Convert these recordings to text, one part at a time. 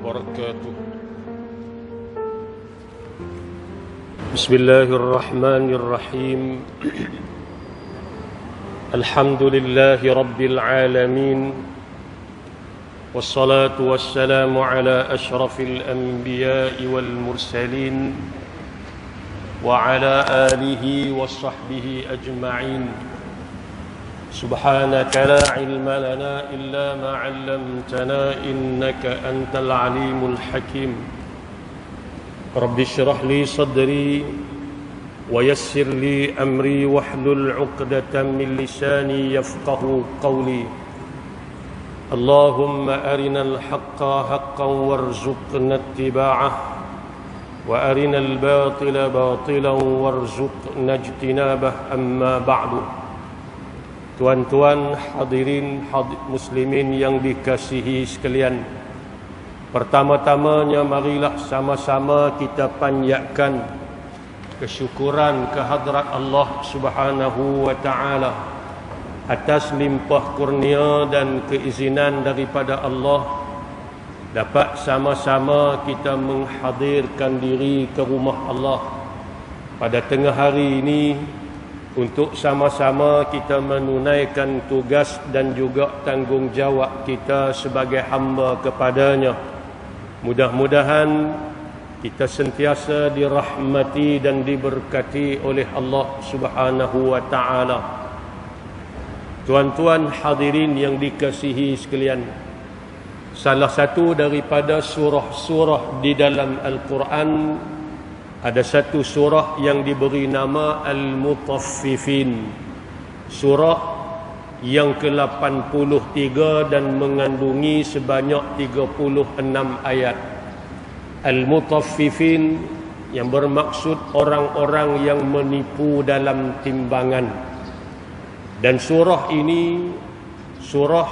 wabarakatuh. Bismillahirrahmanirrahim. Alhamdulillahi rabbil alamin. Wassalatu wassalamu ala ashrafil anbiya'i wal mursalin wa ala alihi wa sahbihi ajma'in. Subhanaka la ilma lana illa ma 'allamtana innaka antal alimul hakim. Rabbi shrah li sadri wa yassir li amri wahlul 'uqdatam min lisani yafqahu qawli. Allahumma arinal haqqa haqqan warzuqna ittiba'ah wa arinal batila batilan warzuqna ijtinabah, amma ba'du. Tuan-tuan hadirin muslimin yang dikasihi sekalian, pertama-tamanya marilah sama-sama kita panjatkan kesyukuran kehadrat Allah Subhanahu wa taala atas limpah kurnia dan keizinan daripada Allah dapat sama-sama kita menghadirkan diri ke rumah Allah pada tengah hari ini untuk sama-sama kita menunaikan tugas dan juga tanggungjawab kita sebagai hamba kepadanya. Mudah-mudahan kita sentiasa dirahmati dan diberkati oleh Allah Subhanahu wa taala. Tuan-tuan hadirin yang dikasihi sekalian, salah satu daripada surah-surah di dalam Al-Quran, ada satu surah yang diberi nama Al-Mutaffifin. Surah yang ke-83 dan mengandungi sebanyak 36 ayat. Al-Mutaffifin yang bermaksud orang-orang yang menipu dalam timbangan. Dan surah ini surah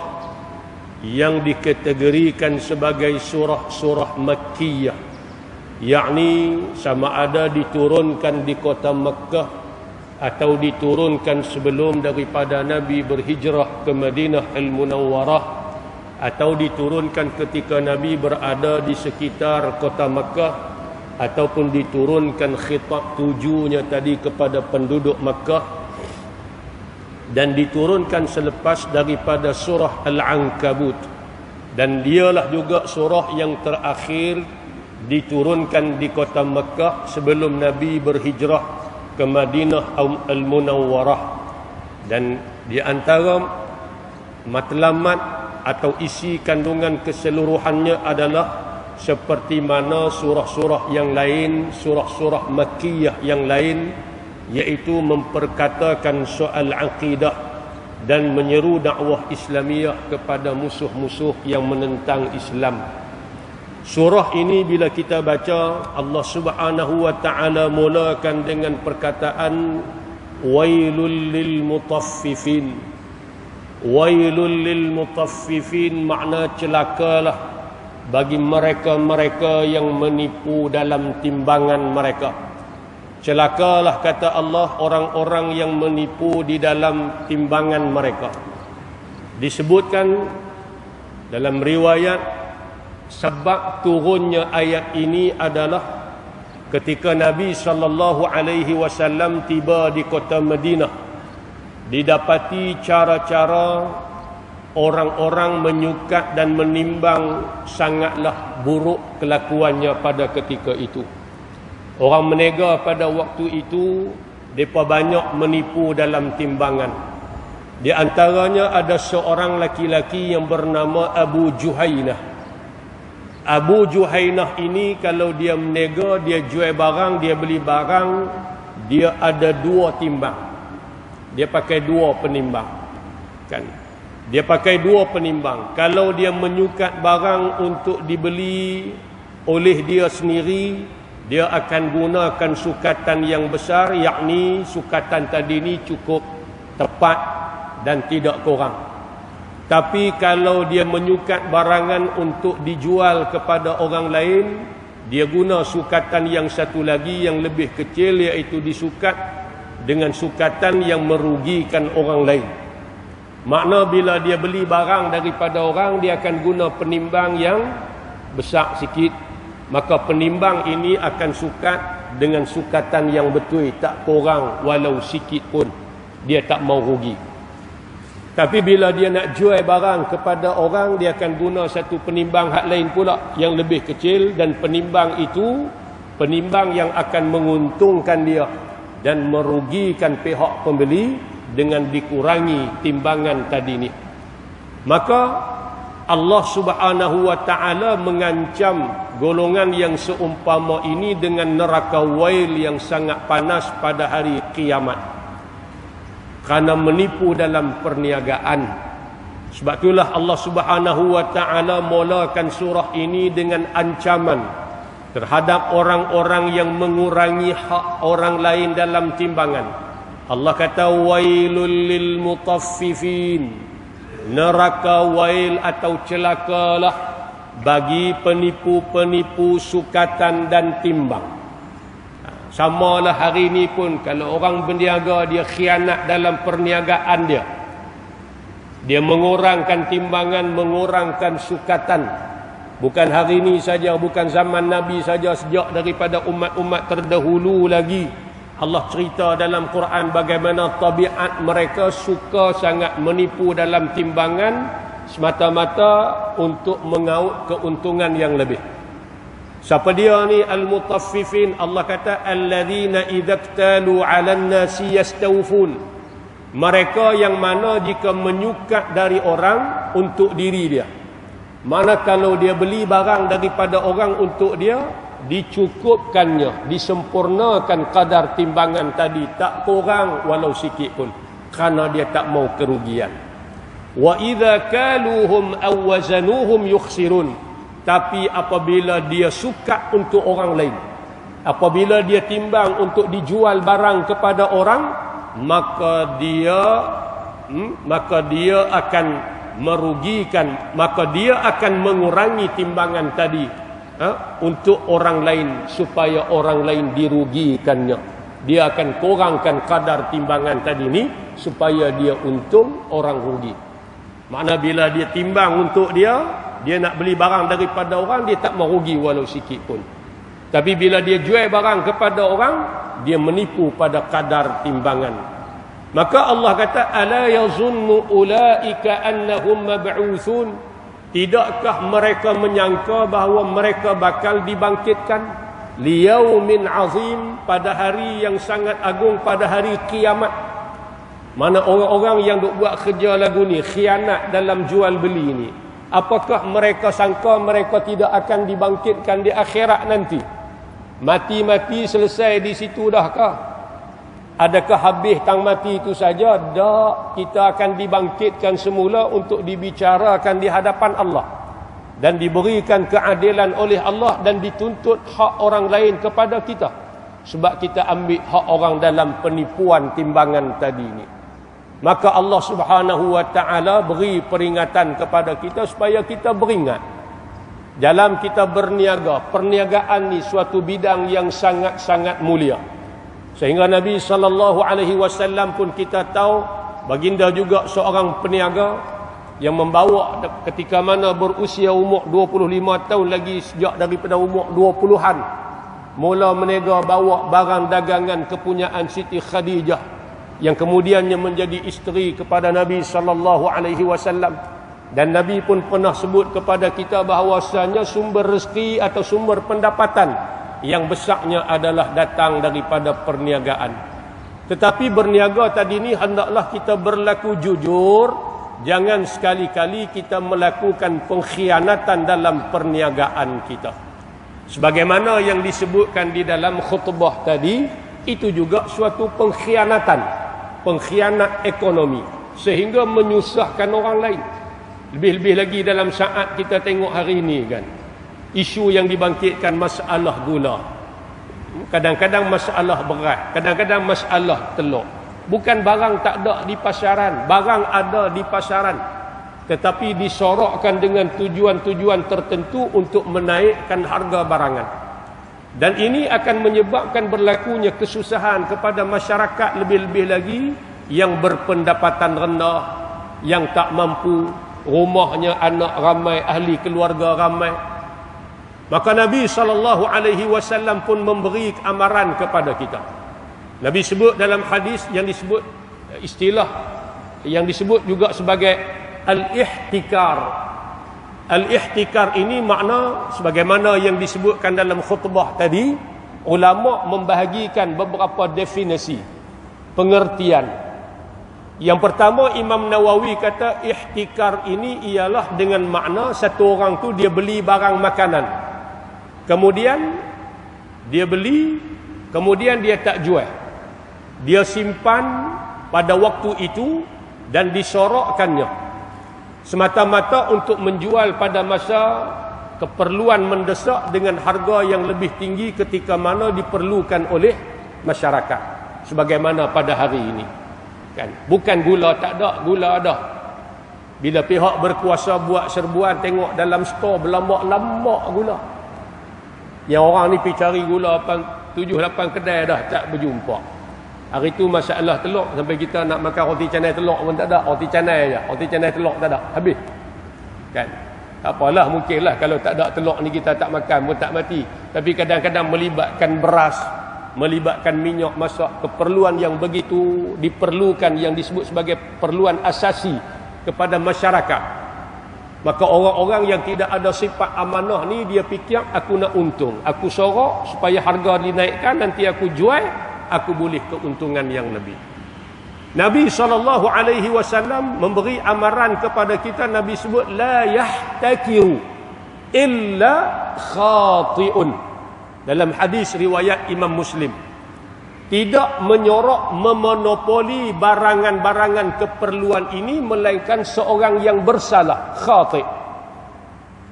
yang dikategorikan sebagai surah-surah Makkiyah, yakni sama ada diturunkan di kota Makkah atau diturunkan sebelum daripada Nabi berhijrah ke Madinah Al-Munawwarah, atau diturunkan ketika Nabi berada di sekitar kota Makkah, ataupun diturunkan khitab tujuhnya tadi kepada penduduk Makkah, dan diturunkan selepas daripada surah Al-Ankabut. Dan dialah juga surah yang terakhir diturunkan di kota Makkah sebelum Nabi berhijrah ke Madinah Al-Munawwarah. Dan di antara matlamat atau isi kandungan keseluruhannya adalah seperti mana surah-surah yang lain, surah-surah Makkiyah yang lain, iaitu memperkatakan soal akidah dan menyeru dakwah Islamiyah kepada musuh-musuh yang menentang Islam. Surah ini bila kita baca, Allah Subhanahu wa taala mulakan dengan perkataan wailul lil mutaffifin. Wailul lil mutaffifin makna celakalah bagi mereka-mereka yang menipu dalam timbangan mereka. Celakalah, kata Allah, orang-orang yang menipu di dalam timbangan mereka. Disebutkan dalam riwayat sebab turunnya ayat ini adalah ketika Nabi SAW tiba di kota Madinah, didapati cara-cara orang-orang menyukat dan menimbang sangatlah buruk kelakuannya pada ketika itu. Orang menega pada waktu itu, mereka banyak menipu dalam timbangan. Di antaranya ada seorang laki-laki yang bernama Abu Juhainah. Abu Juhainah ini kalau dia menega, dia jual barang, dia beli barang, dia ada dua timbang. Dia pakai dua penimbang. Kan? Dia pakai dua penimbang. Kalau dia menyukat barang untuk dibeli oleh dia sendiri, dia akan gunakan sukatan yang besar, yakni sukatan tadi ni cukup tepat dan tidak kurang. Tapi kalau dia menyukat barangan untuk dijual kepada orang lain, dia guna sukatan yang satu lagi yang lebih kecil, iaitu disukat dengan sukatan yang merugikan orang lain. Makna bila dia beli barang daripada orang, dia akan guna penimbang yang besar sikit, maka penimbang ini akan sukat dengan sukatan yang betul, tak kurang walau sikit pun, dia tak mau rugi. Tapi bila dia nak jual barang kepada orang, dia akan guna satu penimbang hak lain pula yang lebih kecil, dan penimbang itu penimbang yang akan menguntungkan dia dan merugikan pihak pembeli dengan dikurangi timbangan tadi ni. Maka Allah Subhanahu wa taala mengancam golongan yang seumpama ini dengan neraka wail yang sangat panas pada hari kiamat, kerana menipu dalam perniagaan. Sebab itulah Allah Subhanahu wa taala mulakan surah ini dengan ancaman terhadap orang-orang yang mengurangi hak orang lain dalam timbangan. Allah kata wailul lil mutaffifin, neraka wail atau celakalah bagi penipu-penipu sukatan dan timbang. Samalah hari ini pun, kalau orang berniaga dia khianat dalam perniagaan dia, dia mengurangkan timbangan, mengurangkan sukatan. Bukan hari ini saja, bukan zaman Nabi saja, sejak daripada umat-umat terdahulu lagi. Allah cerita dalam Quran bagaimana tabiat mereka suka sangat menipu dalam timbangan semata-mata untuk mengaut keuntungan yang lebih. Siapa dia ni al-mutaffifin? Allah kata alladzina idzaktalu 'alan nasi yastawfun. Mereka yang mana jika menyukat dari orang untuk diri dia. Mana kalau dia beli barang daripada orang untuk dia, dicukupkannya, disempurnakan kadar timbangan tadi, tak kurang walau sikit pun, kerana dia tak mau kerugian. Wa idza kaluhum aw wazanuhum yukhsirun. Tapi apabila dia sukat untuk orang lain, apabila dia timbang untuk dijual barang kepada orang, maka dia akan merugikan, maka dia akan mengurangi timbangan tadi untuk orang lain, supaya orang lain dirugikannya. Dia akan kurangkan kadar timbangan tadi ni supaya dia untung, orang rugi. Makna bila dia timbang untuk dia nak beli barang daripada orang, dia tak merugi walau sikit pun. Tapi bila dia jual barang kepada orang, dia menipu pada kadar timbangan. Maka Allah kata ala yazunnu ulaika annahum mab'utsun. Tidakkah mereka menyangka bahawa mereka bakal dibangkitkan liyaumin azim, pada hari yang sangat agung, pada hari kiamat. Mana orang-orang yang duk buat kerja lagu ni, khianat dalam jual beli ni, apakah mereka sangka mereka tidak akan dibangkitkan di akhirat nanti? Mati-mati selesai di situ dah kah? Adakah habis tang mati itu saja? Tak, kita akan dibangkitkan semula untuk dibicarakan di hadapan Allah dan diberikan keadilan oleh Allah dan dituntut hak orang lain kepada kita, sebab kita ambil hak orang dalam penipuan timbangan tadi ni. Maka Allah Subhanahu wa taala beri peringatan kepada kita supaya kita beringat dalam kita berniaga. Perniagaan ni suatu bidang yang sangat-sangat mulia. Sehingga Nabi SAW pun kita tahu, baginda juga seorang peniaga yang membawa ketika mana berusia umur 25 tahun lagi, sejak daripada umur 20-an mula meniaga, bawa barang dagangan kepunyaan Siti Khadijah yang kemudiannya menjadi isteri kepada Nabi SAW. Dan Nabi pun pernah sebut kepada kita bahawasanya sumber rezeki atau sumber pendapatan yang besarnya adalah datang daripada perniagaan. Tetapi berniaga tadi ni hendaklah kita berlaku jujur. Jangan sekali-kali kita melakukan pengkhianatan dalam perniagaan kita. Sebagaimana yang disebutkan di dalam khutbah tadi, itu juga suatu pengkhianatan, pengkhianat ekonomi, sehingga menyusahkan orang lain. Lebih-lebih lagi dalam saat kita tengok hari ini kan, isu yang dibangkitkan masalah gula, kadang-kadang masalah beras, kadang-kadang masalah telur. Bukan barang tak ada di pasaran, barang ada di pasaran, tetapi disorokkan dengan tujuan-tujuan tertentu untuk menaikkan harga barangan. Dan ini akan menyebabkan berlakunya kesusahan kepada masyarakat, lebih-lebih lagi yang berpendapatan rendah, yang tak mampu, rumahnya anak ramai, ahli keluarga ramai. Maka Nabi SAW pun memberi amaran kepada kita. Nabi sebut dalam hadis yang disebut istilah yang disebut juga sebagai al-ihtikar. Al-ihtikar ini makna sebagaimana yang disebutkan dalam khutbah tadi, ulama membahagikan beberapa definisi, pengertian. Yang pertama, Imam Nawawi kata ihtikar ini ialah dengan makna satu orang tu dia beli barang makanan, kemudian dia beli, kemudian dia tak jual, dia simpan pada waktu itu dan disorokkannya semata-mata untuk menjual pada masa keperluan mendesak dengan harga yang lebih tinggi ketika mana diperlukan oleh masyarakat, sebagaimana pada hari ini. Kan? Bukan gula tak ada, gula ada. Bila pihak berkuasa buat serbuan, tengok dalam stor berlambak-lambak gula. Yang orang ni pergi cari gula 7-8 kedai dah tak berjumpa. Hari tu masalah telur, sampai kita nak makan roti canai telur pun tak ada. Roti canai je, roti canai telur tak ada, habis. Kan? Tak apalah, mungkinlah kalau tak ada telur ni kita tak makan pun tak mati. Tapi kadang-kadang melibatkan beras, melibatkan minyak masak, keperluan yang begitu diperlukan, yang disebut sebagai perluan asasi kepada masyarakat. Maka orang-orang yang tidak ada sifat amanah ni, dia fikir aku nak untung, aku sorok supaya harga dinaikkan, nanti aku jual, aku boleh keuntungan yang lebih. Nabi SAW memberi amaran kepada kita. Nabi sebut la yahtakiru illa khati'un. Dalam hadis riwayat Imam Muslim, tidak menyorok, memonopoli barangan-barangan keperluan ini melainkan seorang yang bersalah, khati'.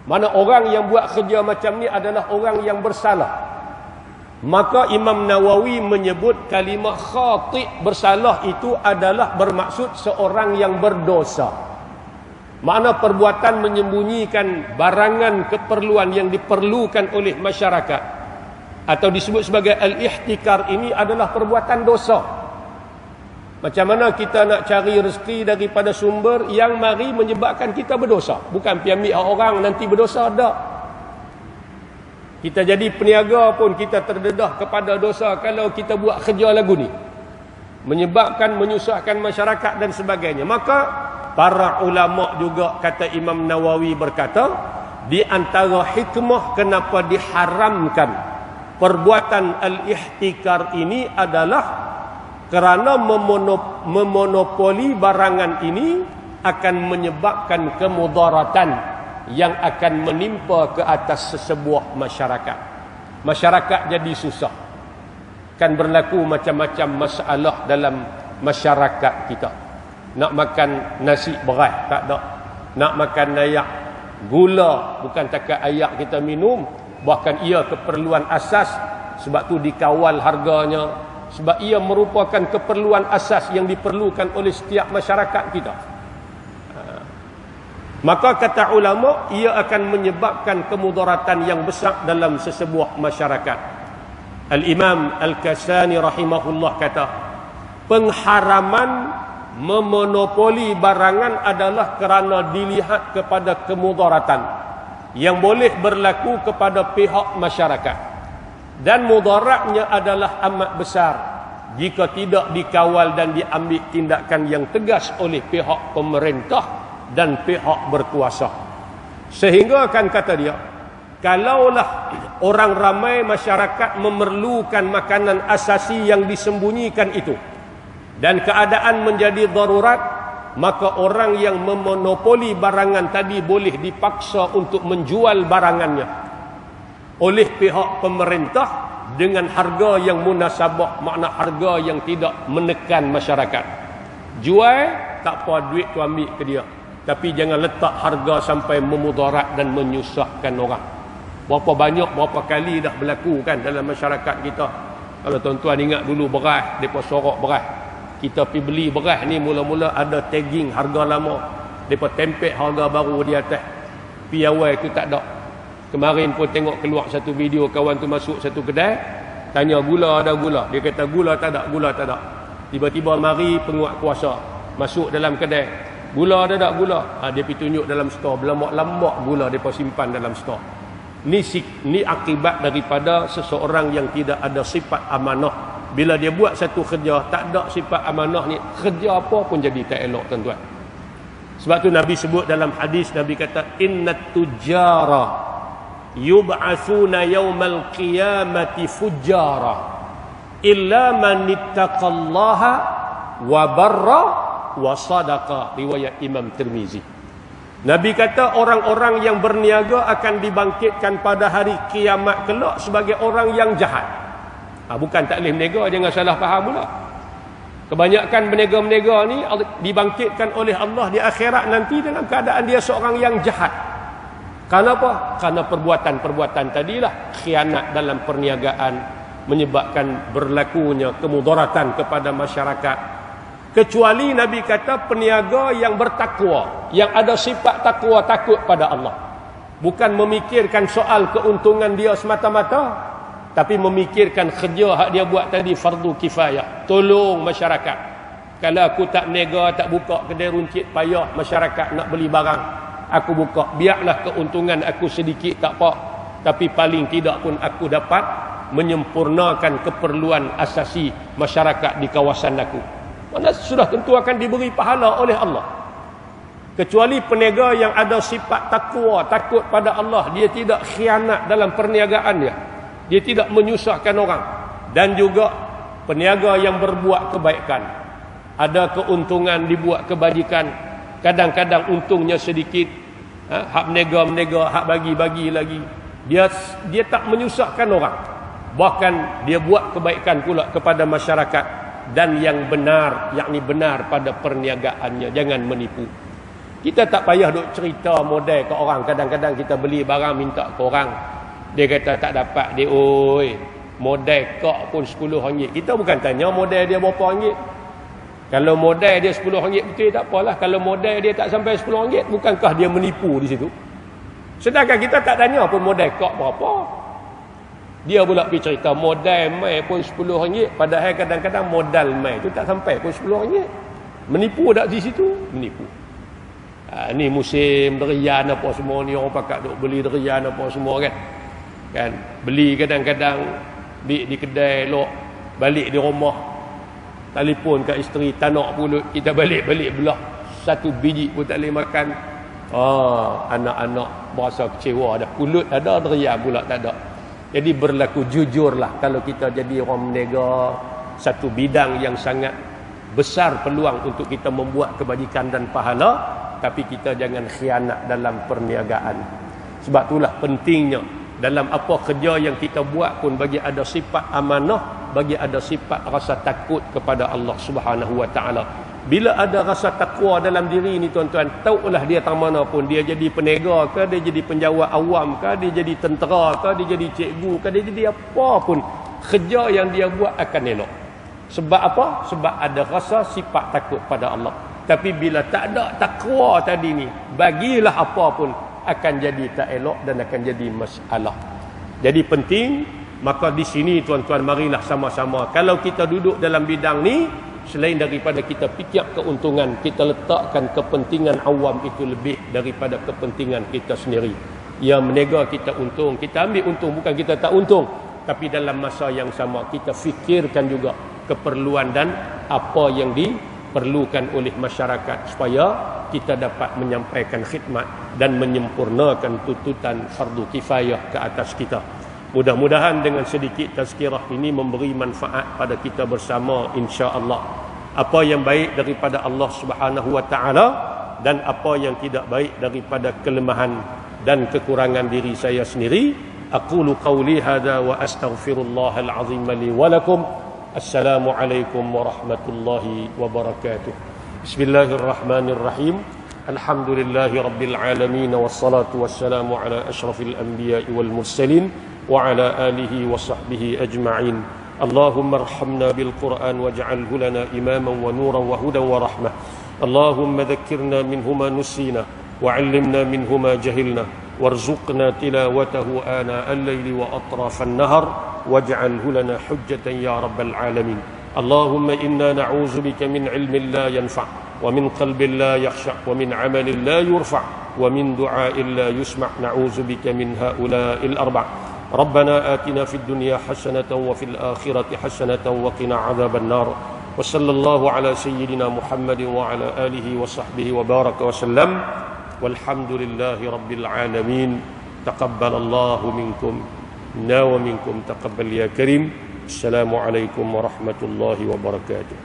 Mana orang yang buat kerja macam ni adalah orang yang bersalah. Maka Imam Nawawi menyebut kalimah khati', bersalah, itu adalah bermaksud seorang yang berdosa. Makna perbuatan menyembunyikan barangan keperluan yang diperlukan oleh masyarakat, atau disebut sebagai al-ihtikar, ini adalah perbuatan dosa. Macam mana kita nak cari rezeki daripada sumber yang mari menyebabkan kita berdosa. Bukan pergi ambil orang nanti berdosa, tak. Kita jadi peniaga pun kita terdedah kepada dosa kalau kita buat kerja lagu ni, menyebabkan menyusahkan masyarakat dan sebagainya. Maka para ulama juga, kata Imam Nawawi berkata, di antara hikmah kenapa diharamkan perbuatan al-ihtikar ini adalah kerana memonopoli barangan ini akan menyebabkan kemudaratan yang akan menimpa ke atas sesebuah masyarakat. Masyarakat jadi susah. Kan berlaku macam-macam masalah dalam masyarakat kita. Nak makan nasi beras tak ada. Nak makan ayak, gula, bukan takat ayak kita minum, bahkan ia keperluan asas, sebab tu dikawal harganya, sebab ia merupakan keperluan asas yang diperlukan oleh setiap masyarakat kita. Maka kata ulama, ia akan menyebabkan kemudaratan yang besar dalam sesebuah masyarakat. Al-Imam Al-Kasani rahimahullah kata, pengharaman memonopoli barangan adalah kerana dilihat kepada kemudaratan yang boleh berlaku kepada pihak masyarakat, dan mudaratnya adalah amat besar jika tidak dikawal dan diambil tindakan yang tegas oleh pihak pemerintah dan pihak berkuasa. Sehingga kan kata dia, kalaulah orang ramai masyarakat memerlukan makanan asasi yang disembunyikan itu dan keadaan menjadi darurat, maka orang yang memonopoli barangan tadi boleh dipaksa untuk menjual barangannya oleh pihak pemerintah dengan harga yang munasabah, makna harga yang tidak menekan masyarakat. Jual, tak apa, duit tu ambil ke dia, tapi jangan letak harga sampai memudarat dan menyusahkan orang. Berapa banyak, berapa kali dah berlaku kan dalam masyarakat kita. Kalau tuan-tuan ingat dulu beras, mereka sorok beras, kita pergi beli beras ni, mula-mula ada tagging harga lama, mereka tempel harga baru di atas. Pi awal tu tak ada. Kemarin pun tengok keluar satu video, kawan tu masuk satu kedai, tanya gula ada gula, dia kata gula tak ada, gula tak ada. Tiba-tiba mari penguat kuasa masuk dalam kedai, gula ada tak gula, dia pergi tunjuk dalam stor, berlambak-lambak gula mereka simpan dalam stor. Ni akibat daripada seseorang yang tidak ada sifat amanah. Bila dia buat satu kerja tak ada sifat amanah ni, kerja apa pun jadi tak elok, tuan-tuan. Sebab tu Nabi sebut dalam hadis, Nabi kata innat tujara yub'atsuna yaumal qiyamati fujjara illa man ittaqallaha wa barra wa sadaqa. Riwayat Imam Tirmizi. Nabi kata orang-orang yang berniaga akan dibangkitkan pada hari kiamat kelak sebagai orang yang jahat. Bukan tak boleh berniaga, jangan salah faham pula. Kebanyakan berniaga-berniaga ni dibangkitkan oleh Allah di akhirat nanti dalam keadaan dia seorang yang jahat. Kenapa? Kerana perbuatan-perbuatan tadilah, khianat dalam perniagaan, menyebabkan berlakunya kemudaratan kepada masyarakat. Kecuali Nabi kata peniaga yang bertakwa, yang ada sifat takwa, takut pada Allah. Bukan memikirkan soal keuntungan dia semata-mata, tapi memikirkan kerja hak dia buat tadi fardu kifayah, tolong masyarakat. Kalau aku tak berniaga, tak buka kedai runcit, payah masyarakat nak beli barang, aku buka, biarlah keuntungan aku sedikit tak apa, tapi paling tidak pun aku dapat menyempurnakan keperluan asasi masyarakat di kawasan aku. Mana sudah tentu akan diberi pahala oleh Allah. Kecuali peniaga yang ada sifat takwa, takut pada Allah, dia tidak khianat dalam perniagaannya, dia tidak menyusahkan orang. Dan juga peniaga yang berbuat kebaikan, ada keuntungan dibuat kebajikan, kadang-kadang untungnya sedikit, hak menega-menega, hak bagi-bagi lagi, dia tak menyusahkan orang, bahkan dia buat kebaikan pula kepada masyarakat. Dan yang benar, yakni benar pada perniagaannya, jangan menipu. Kita tak payah duk cerita model ke orang. Kadang-kadang kita beli barang minta ke orang, dia kata tak dapat dia, oi model kak pun RM10. Kita bukan tanya model dia berapa ringgit. Kalau model dia RM10 betul tak apalah. Kalau model dia tak sampai RM10, bukankah dia menipu di situ? Sedangkan kita tak tanya pun model kak berapa. Dia pula pergi cerita modal mai pun RM10, padahal kadang-kadang modal mai tu tak sampai pun RM10. Menipu tak di situ? Menipu. Ni musim derian apa semua ni, orang pakat duk beli derian apa semua kan. Beli kadang-kadang di kedai elok, balik di rumah telefon kat isteri, tak nak pulut, kita balik-balik belah satu biji pun tak boleh makan. Anak-anak berasa kecewa dah, pulut ada, derian pula tak ada. Jadi berlaku jujurlah. Kalau kita jadi orang berniaga, satu bidang yang sangat besar peluang untuk kita membuat kebajikan dan pahala, tapi kita jangan khianat dalam perniagaan. Sebab itulah pentingnya dalam apa kerja yang kita buat pun bagi ada sifat amanah, bagi ada sifat rasa takut kepada Allah Subhanahu wa taala. Bila ada rasa takwa dalam diri ni, tuan-tuan, taulah dia tang mana pun, dia jadi peniaga ke, dia jadi penjawat awam ke, dia jadi tentera ke, dia jadi cikgu ke, dia jadi apa pun, kerja yang dia buat akan elok. Sebab apa? Sebab ada rasa sifat takut pada Allah. Tapi bila tak ada takwa tadi ni, bagilah apa pun akan jadi tak elok dan akan jadi masalah. Jadi penting, maka di sini tuan-tuan, marilah sama-sama, kalau kita duduk dalam bidang ni, selain daripada kita fikir keuntungan, kita letakkan kepentingan awam itu lebih daripada kepentingan kita sendiri. Yang meniaga kita untung, kita ambil untung, bukan kita tak untung, tapi dalam masa yang sama kita fikirkan juga keperluan dan apa yang diperlukan oleh masyarakat, supaya kita dapat menyampaikan khidmat dan menyempurnakan tuntutan fardu kifayah ke atas kita. Mudah-mudahan dengan sedikit tazkirah ini memberi manfaat pada kita bersama, insya-Allah. Apa yang baik daripada Allah Subhanahu wa taala dan apa yang tidak baik daripada kelemahan dan kekurangan diri saya sendiri. Aqulu qawli hadza wa astaghfirullahal azim li wa lakum. Assalamualaikum warahmatullahi wabarakatuh. Bismillahirrahmanirrahim. Alhamdulillahi rabbil alamin, wassalatu wassalamu ala asyrafil anbiya'i wal mursalin وعلى آله وصحبه أجمعين. اللهم ارحمنا بالقرآن واجعله لنا إماما ونورا وهدى ورحمة. اللهم ذكرنا منه ما نسينا وعلمنا منه ما جهلنا وارزقنا تلاوته آناء الليل وأطراف النهر واجعله لنا حجة يا رب العالمين. اللهم إنا نعوذ بك من علم لا ينفع ومن قلب لا يخشع ومن عمل لا يرفع ومن دعاء لا يسمع نعوذ بك من هؤلاء الأربع. ربنا آتنا في الدنيا حسنة وفي الآخرة حسنة وقنا عذاب النار. وصلى الله على سيدنا محمد وعلى آله وصحبه وبارك وسلم والحمد لله رب العالمين. تقبل الله منكم ومنكم تقبل يا كريم. السلام عليكم ورحمة الله وبركاته.